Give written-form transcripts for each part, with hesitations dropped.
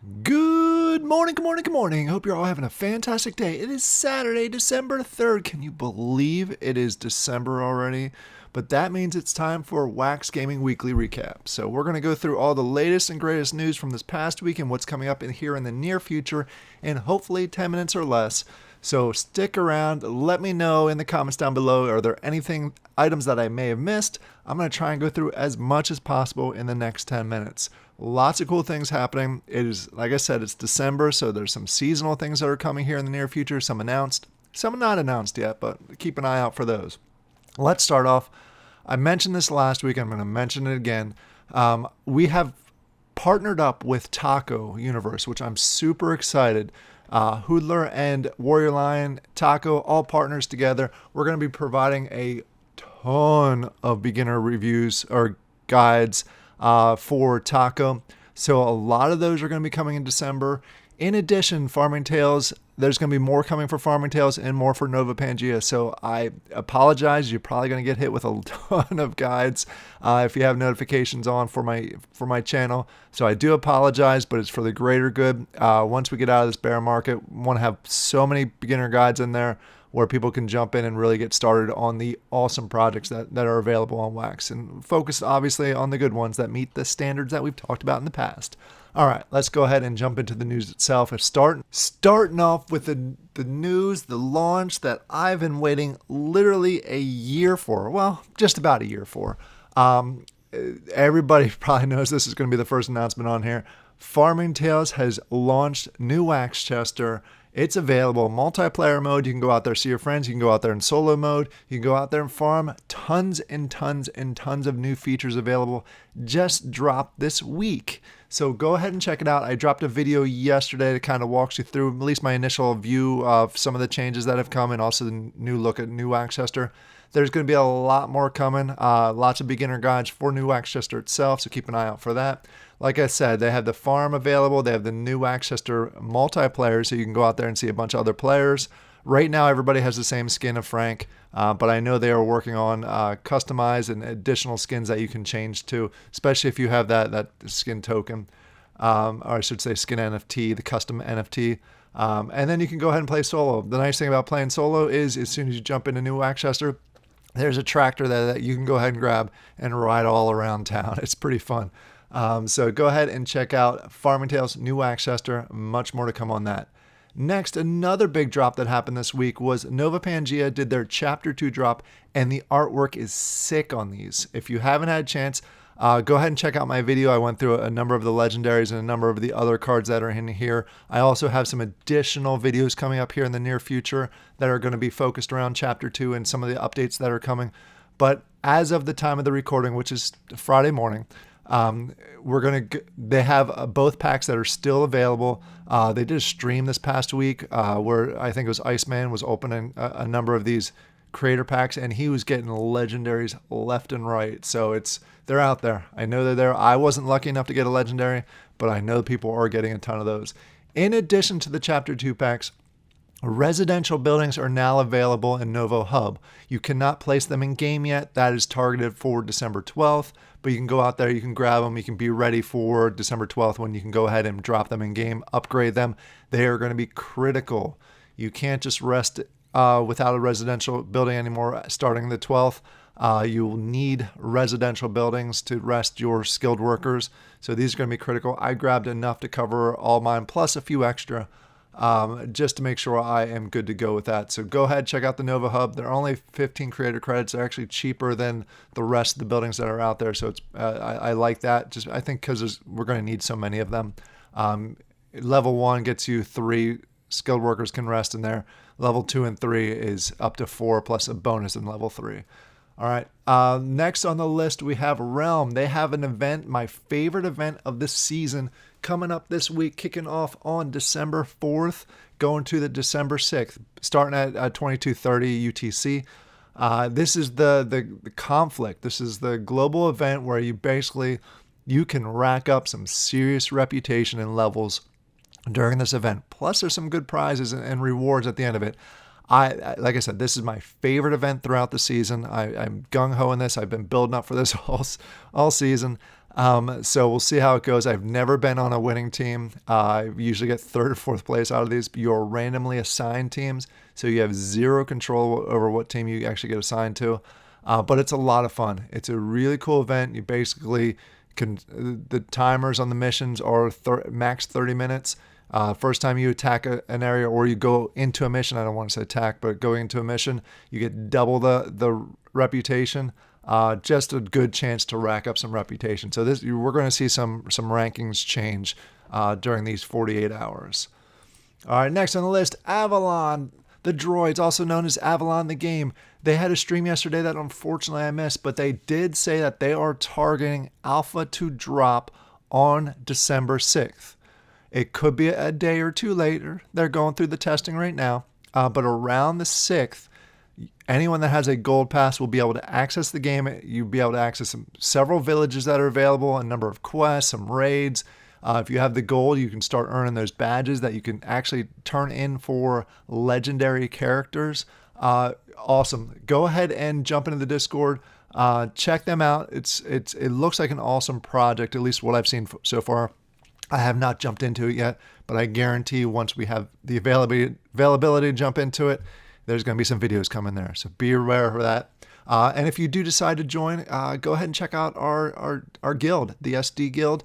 Good morning, good morning, good morning. Hope you're all having a fantastic day. It is Saturday, December 3rd. Can you believe it is December already? But that means it's time for Wax Gaming Weekly Recap. So we're going to go through all the latest and greatest news from this past week and what's coming up in here in the near future in hopefully 10 minutes or less. So stick around. Let me know in the comments down below. Are there items that I may have missed? I'm going to try and go through as much as possible in the next 10 minutes. Lots of cool things happening. It is, like I said, it's December, so there's some seasonal things that are coming here in the near future. Some announced, some not announced yet, but keep an eye out for those. Let's start off. I mentioned this last week. I'm going to mention it again. We have partnered up with Taco Universe, which I'm super excited. Hoodler and Warrior Lion, Taco, all partners together. We're going to be providing a ton of beginner reviews or guides for Taco. So a lot of those are going to be coming in December. In addition, Farming Tales, there's going to be more coming for Farming Tales and more for Novopangea. So I apologize. You're probably going to get hit with a ton of guides if you have notifications on for my channel. So I do apologize, but it's for the greater good. Once we get out of this bear market, we want to have so many beginner guides in there where people can jump in and really get started on the awesome projects that are available on Wax, and focus obviously on the good ones that meet the standards that we've talked about in the past. All right, let's go ahead and jump into the news itself. Starting off with the news, the launch that I've been waiting literally a year for. Well, just about a year for. Everybody probably knows this is going to be the first announcement on here. Farming Tales has launched new Wax Chester. It's available in multiplayer mode. You can go out there, see your friends. You can go out there in solo mode. You can go out there and farm. Tons and tons and tons of new features available. Just dropped this week. So go ahead and check it out. I dropped a video yesterday that kind of walks you through at least my initial view of some of the changes that have come and also the new look at new Wax Chester. There's going to be a lot more coming. Lots of beginner guides for new Wax Chester itself, so keep an eye out for that. Like I said, they have the farm available. They have the new Wax Chester multiplayer, so you can go out there and see a bunch of other players. Right now, everybody has the same skin of Frank, but I know they are working on customized and additional skins that you can change to, especially if you have that skin token, or I should say skin NFT, the custom NFT. And then you can go ahead and play solo. The nice thing about playing solo is as soon as you jump into new Wax Chester, there's a tractor that you can go ahead and grab and ride all around town. It's pretty fun. So go ahead and check out Farming Tales, new Wax Chester. Much more to come on that. Next, another big drop that happened this week was Novopangea did their Chapter 2 drop, and the artwork is sick on these. If you haven't had a chance, go ahead and check out my video. I went through a number of the legendaries and a number of the other cards that are in here. I also have some additional videos coming up here in the near future that are going to be focused around Chapter 2 and some of the updates that are coming. But as of the time of the recording, which is Friday morning, they have both packs that are still available. They did a stream this past week where I think it was Iceman was opening a number of these creator packs, and he was getting legendaries left and right. So they're out there. I know they're there. I wasn't lucky enough to get a legendary, but I know people are getting a ton of those. In addition to the Chapter 2 packs, residential buildings are now available in Novo Hub. You cannot place them in game yet. That is targeted for December 12th, but you can go out there, you can grab them, you can be ready for December 12th when you can go ahead and drop them in game, upgrade them. They are going to be critical. You can't just rest without a residential building anymore starting the 12th. You will need residential buildings to rest your skilled workers. So these are going to be critical. I grabbed enough to cover all mine, plus a few extra, just to make sure I am good to go with that. So go ahead, check out the Nova Hub. They're only 15 creator credits. They're actually cheaper than the rest of the buildings that are out there. So I like that. I think because we're going to need so many of them. Level 1 gets you 3 skilled workers can rest in there. Level 2 and 3 is up to 4 plus a bonus in level 3. All right. Next on the list, we have Realm. They have an event, my favorite event of this season, coming up this week, kicking off on December 4th, going to the December 6th, starting at 22:30 UTC. This is the conflict. This is the global event where you can rack up some serious reputation and levels during this event. Plus, there's some good prizes and rewards at the end of it. Like I said, this is my favorite event throughout the season. I'm gung-ho in this. I've been building up for this all season. So we'll see how it goes. I've never been on a winning team. I usually get third or fourth place out of these. You're randomly assigned teams, so you have zero control over what team you actually get assigned to. But it's a lot of fun. It's a really cool event. You basically the timers on the missions are max 30 minutes. First time you attack an area or you go into a mission, I don't want to say attack, but going into a mission, you get double the reputation. Just a good chance to rack up some reputation. So we're going to see some rankings change during these 48 hours. All right, next on the list, Avalon The Druids, also known as Avalon the Game. They had a stream yesterday that unfortunately I missed, but they did say that they are targeting alpha to drop on December 6th. It could be a day or two later. They're going through the testing right now, but around the 6th, anyone that has a gold pass will be able to access the game. You'll be able to access several villages that are available, a number of quests, some raids. If you have the gold, you can start earning those badges that you can actually turn in for legendary characters. Awesome. Go ahead and jump into the Discord. Check them out. It looks like an awesome project, at least what I've seen so far. I have not jumped into it yet, but I guarantee once we have the availability to jump into it, there's going to be some videos coming there. So be aware of that. And if you do decide to join, go ahead and check out our guild, the SD Guild.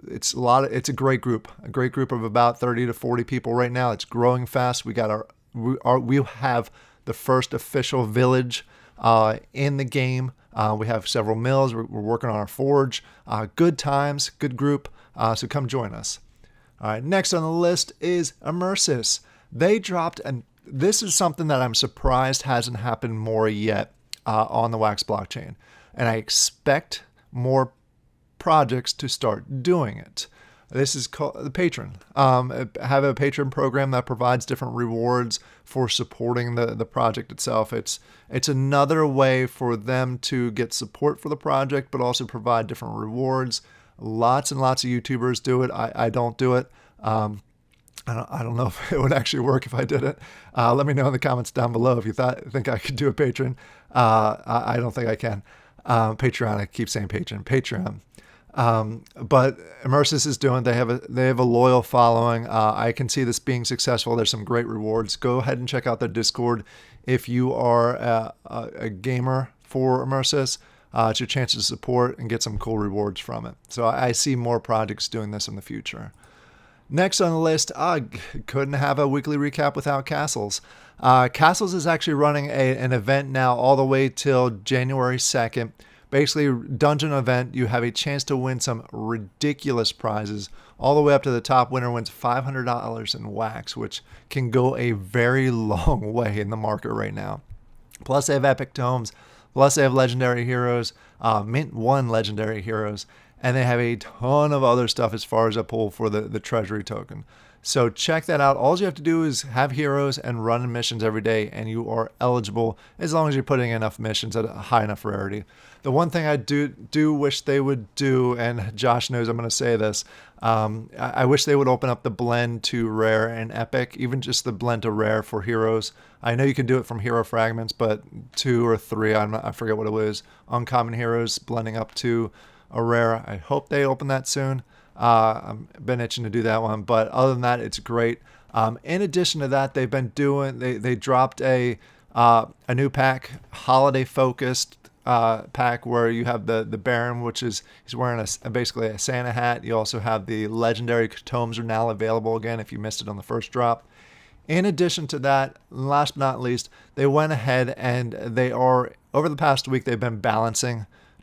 It's a great group of about 30 to 40 people right now. It's growing fast. We have the first official village in the game. We have several mills. We're working on our forge. Good times, good group. So come join us. All right, next on the list is Immersys. They dropped, and this is something that I'm surprised hasn't happened more yet on the Wax blockchain. And I expect more projects to start doing it. This is called the Patron. I have a Patron program that provides different rewards for supporting the project itself. It's another way for them to get support for the project, but also provide different rewards. Lots and lots of YouTubers do it. I don't do it. I don't know if it would actually work if I did it. Let me know in the comments down below if you think I could do a Patron. I don't think I can. Patreon. I keep saying Patreon. But Immersys is doing. They have a loyal following. I can see this being successful. There's some great rewards. Go ahead and check out their Discord if you are a gamer for Immersys. It's your chance to support and get some cool rewards from it. So I see more projects doing this in the future. Next on the list, couldn't have a weekly recap without Castles. Castles is actually running an event now all the way till January 2nd. Basically, dungeon event, you have a chance to win some ridiculous prizes. All the way up to the top winner wins $500 in wax, which can go a very long way in the market right now. Plus, they have epic tomes. Plus, they have legendary heroes, Mint 1 legendary heroes. And they have a ton of other stuff as far as a pull for the treasury token. So check that out. All you have to do is have heroes and run missions every day, and you are eligible as long as you're putting enough missions at a high enough rarity. The one thing I do wish they would do, and Josh knows I'm going to say this, I wish they would open up the blend to rare and epic, even just the blend to rare for heroes. I know you can do it from hero fragments, but 2 or 3, I forget what it was, uncommon heroes blending up to a rare. I hope they open that soon. I've been itching to do that one, but other than that, it's great. In addition to that, they've been doing. They dropped a new pack, holiday focused pack, where you have the Baron, which is he's wearing basically a Santa hat. You also have the legendary tomes are now available again if you missed it on the first drop. In addition to that, last but not least, they went ahead and they are over the past week they've been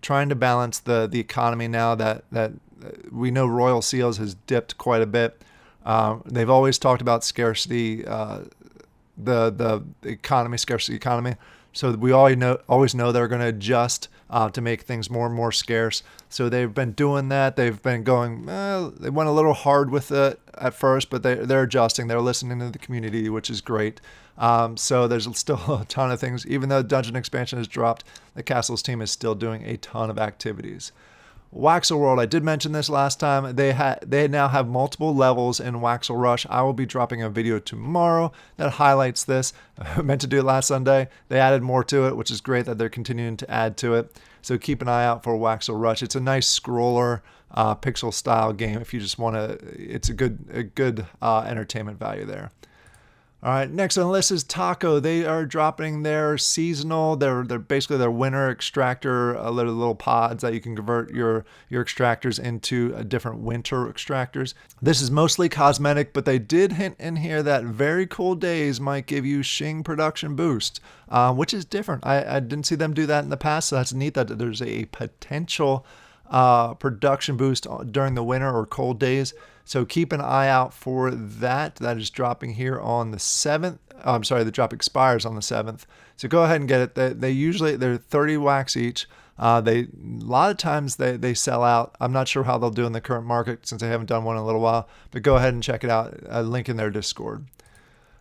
trying to balance the economy now that we know Royal Seals has dipped quite a bit. They've always talked about scarcity, the economy, scarcity economy. So we always know they're going to adjust to make things more and more scarce. So they've been doing that. They've been going, they went a little hard with it at first, but they're adjusting. They're listening to the community, which is great. So there's still a ton of things. Even though Dungeon Expansion has dropped, the Castles team is still doing a ton of activities. Waxel World, I did mention this last time. They now have multiple levels in Waxel Rush. I will be dropping a video tomorrow that highlights this. I meant to do it last Sunday. They added more to it, which is great that they're continuing to add to it. So keep an eye out for Waxel Rush. It's a nice scroller, pixel style game. If you just want to, it's a good entertainment value there. All right, next on the list is Taco. They are dropping their seasonal, they're basically their winter extractor, little pods that you can convert your extractors into different winter extractors. This is mostly cosmetic, but they did hint in here that very cold days might give you Shing production boost, which is different. I didn't see them do that in the past, so that's neat that there's a potential production boost during the winter or cold days. So keep an eye out for that. That is dropping here on the 7th. Oh, I'm sorry, the drop expires on the 7th. So go ahead and get it. They're 30 wax each. A lot of times they sell out. I'm not sure how they'll do in the current market since they haven't done one in a little while, but go ahead and check it out. A link in their Discord.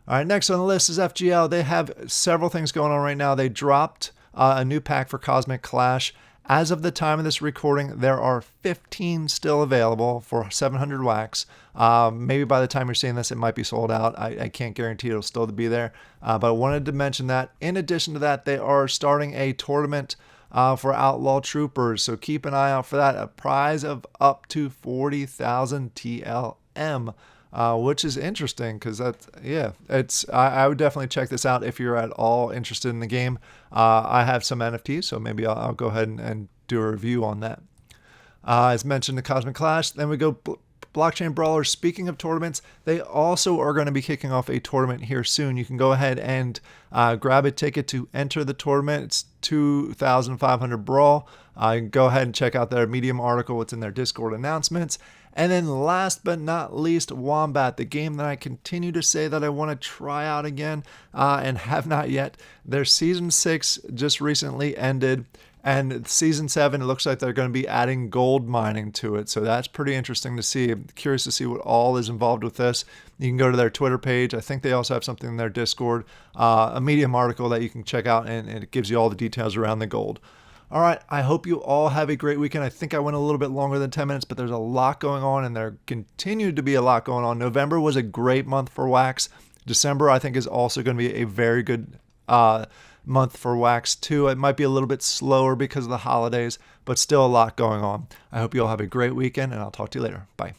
All right, next on the list is FGL. They have several things going on right now. They dropped a new pack for Cosmic Clash. As of the time of this recording, there are 15 still available for 700 wax. Maybe by the time you're seeing this, it might be sold out. I can't guarantee it'll still be there. But I wanted to mention that. In addition to that, they are starting a tournament for Outlaw Troopers. So keep an eye out for that. A prize of up to 40,000 TLM. Which is interesting because I would definitely check this out if you're at all interested in the game. I have some NFTs, so maybe I'll go ahead and do a review on that. As mentioned, the Cosmic Clash. Then we go Blockchain Brawlers. Speaking of tournaments, they also are going to be kicking off a tournament here soon. You can go ahead and grab a ticket to enter the tournament. It's 2,500 Brawl. Go ahead and check out their Medium article. It's in their Discord announcements. And then last but not least, Wombat, the game that I continue to say that I want to try out again and have not yet. Their Season 6 just recently ended, and Season 7, it looks like they're going to be adding gold mining to it. So that's pretty interesting to see. I'm curious to see what all is involved with this. You can go to their Twitter page. I think they also have something in their Discord, a Medium article that you can check out, and it gives you all the details around the gold. All right, I hope you all have a great weekend. I think I went a little bit longer than 10 minutes, but there's a lot going on, and there continued to be a lot going on. November was a great month for wax. December, I think, is also going to be a very good month for wax, too. It might be a little bit slower because of the holidays, but still a lot going on. I hope you all have a great weekend, and I'll talk to you later. Bye.